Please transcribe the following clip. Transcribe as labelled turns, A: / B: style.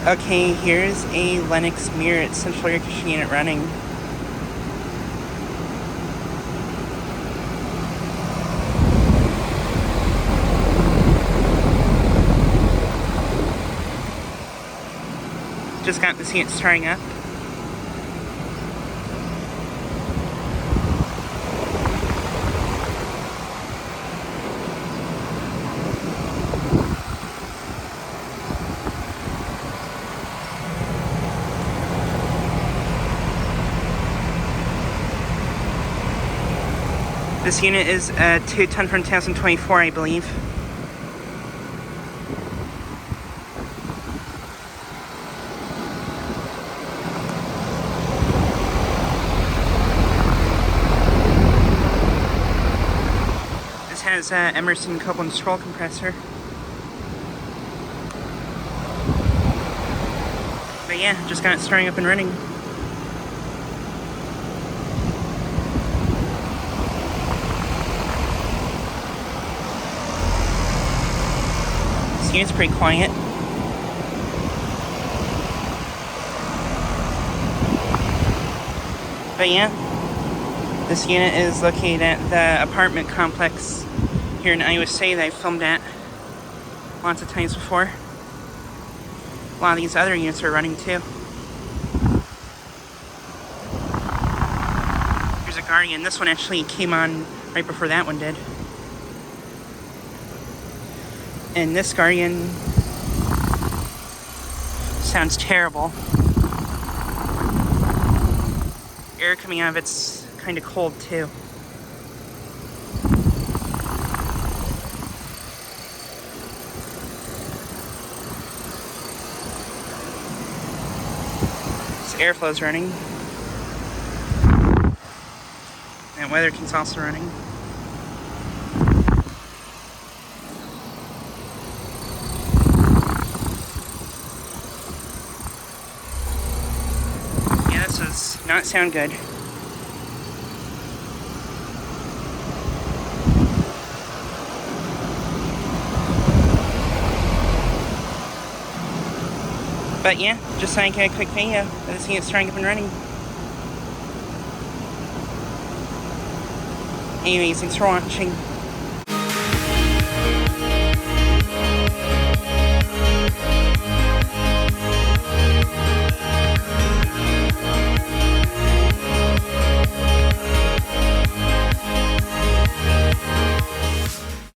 A: Okay, here's a Lennox Merit central air conditioning unit running. Just got this unit starting up. This unit is a 2-ton from 2024, I believe. This has Emerson Copeland scroll compressor. But yeah, just got it starting up and running. This unit's pretty quiet. But yeah, this unit is located at the apartment complex here in Iowa City that I've filmed at lots of times before. A lot of these other units are running too. Here's a Guardian. This one actually came on right before that one did. And this Guardian sounds terrible. Air coming out of it's kind of cold too. This airflow's running. And weather key's also running. Yeah, this does not sound good. But yeah, just like a quick video of this unit starting up and running. Anyways, thanks for watching.